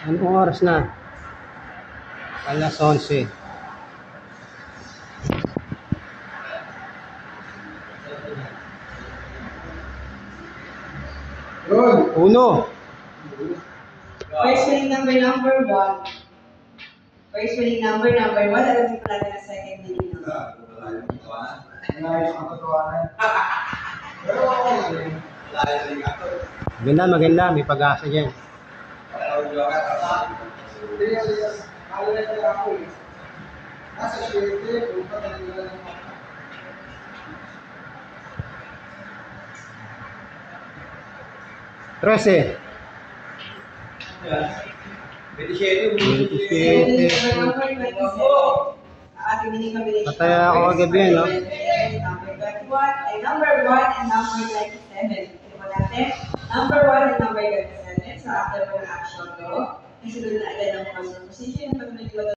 Anong oras na? Alas 11. Uno. First winning number 1. First winning number 1. Alam ko natin ang second winning number. Maganda. May pag-asa dyan. Trece. 27. Pataya ako kagabi, no? Number 1 and number 27. Number 1 and number 27. So after one action go, isunod na agad ang position.